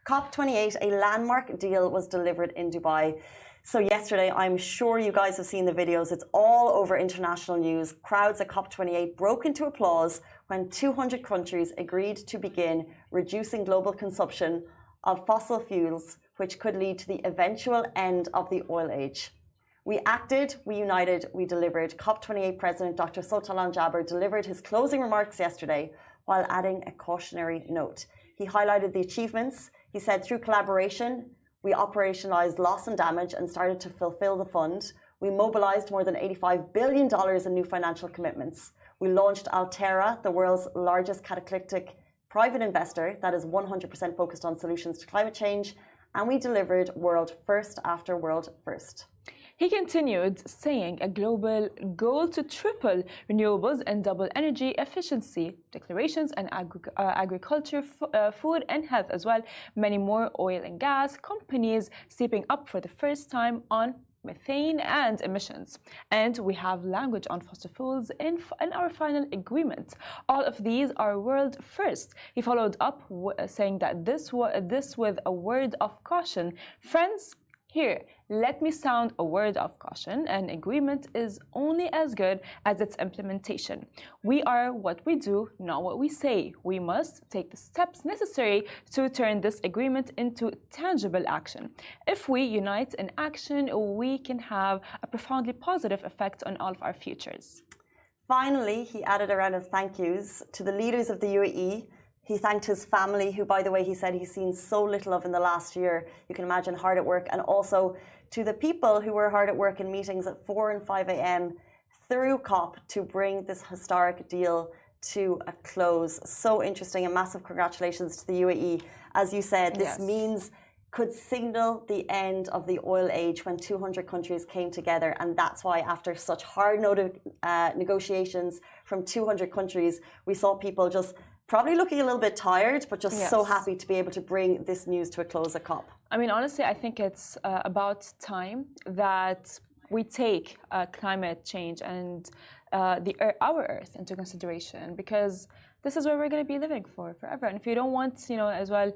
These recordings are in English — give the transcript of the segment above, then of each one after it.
COP28, a landmark deal was delivered in Dubai. So yesterday, I'm sure you guys have seen the videos. It's all over international news. Crowds at COP28 broke into applause when 200 countries agreed to begin reducing global consumption of fossil fuels, which could lead to the eventual end of the oil age. We acted, we united, we delivered. COP28 President Dr. Sultan Al-Jaber delivered his closing remarks yesterday while adding a cautionary note. He highlighted the achievements. He said through collaboration, we operationalized loss and damage and started to fulfill the fund. We mobilized more than $85 billion in new financial commitments. We launched Altera, the world's largest catalytic private investor that is 100% focused on solutions to climate change. And we delivered world first after world first. He continued, saying a global goal to triple renewables and double energy efficiency, declarations and agriculture, food and health as well. Many more oil and gas companies stepping up for the first time on methane and emissions. And we have language on fossil fuels in our final agreement. All of these are world first. He followed up saying that this with a word of caution. Friends, here, let me sound a word of caution. An agreement is only as good as its implementation. We are what we do, not what we say. We must take the steps necessary to turn this agreement into tangible action. If we unite in action, we can have a profoundly positive effect on all of our futures. Finally, he added a round of thank yous to the leaders of the UAE. He thanked his family, who, by the way, he said he's seen so little of in the last year. You can imagine hard at work. And also to the people who were hard at work in meetings at 4 and 5 a.m. through COP to bring this historic deal to a close. So interesting. And massive congratulations to the UAE. As you said, this means could signal the end of the oil age when 200 countries came together. And that's why after such hard negotiations from 200 countries, we saw people just probably looking a little bit tired, but just so happy to be able to bring this news to a close at COP. I mean, honestly, I think it's about time that we take climate change and our Earth into consideration, because this is where we're going to be living for forever. And if you don't want, as well,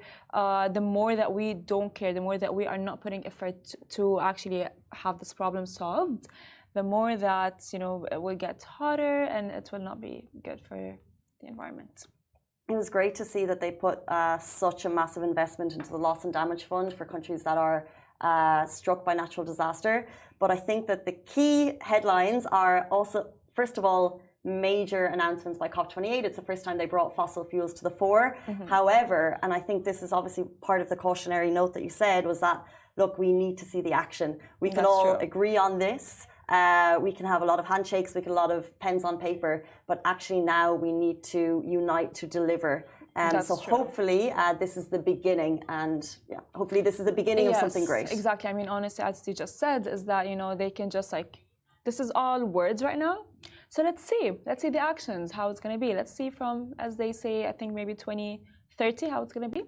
the more that we don't care, the more that we are not putting effort to actually have this problem solved, the more that, it will get hotter and it will not be good for the environment. It was great to see that they put such a massive investment into the loss and damage fund for countries that are struck by natural disaster. But I think that the key headlines are also, first of all, major announcements by COP28. It's the first time they brought fossil fuels to the fore. However, and I think this is obviously part of the cautionary note that you said, was that, look, we need to see the action. We can all agree on this. We can have a lot of handshakes, we can have a lot of pens on paper, but actually now we need to unite to deliver. So hopefully this is the beginning, and hopefully this is the beginning of something great. Exactly. I mean, honestly, as you just said, is that, they can just this is all words right now. So let's see the actions, how it's going to be. Let's see from, as they say, I think maybe 2030, how it's going to be.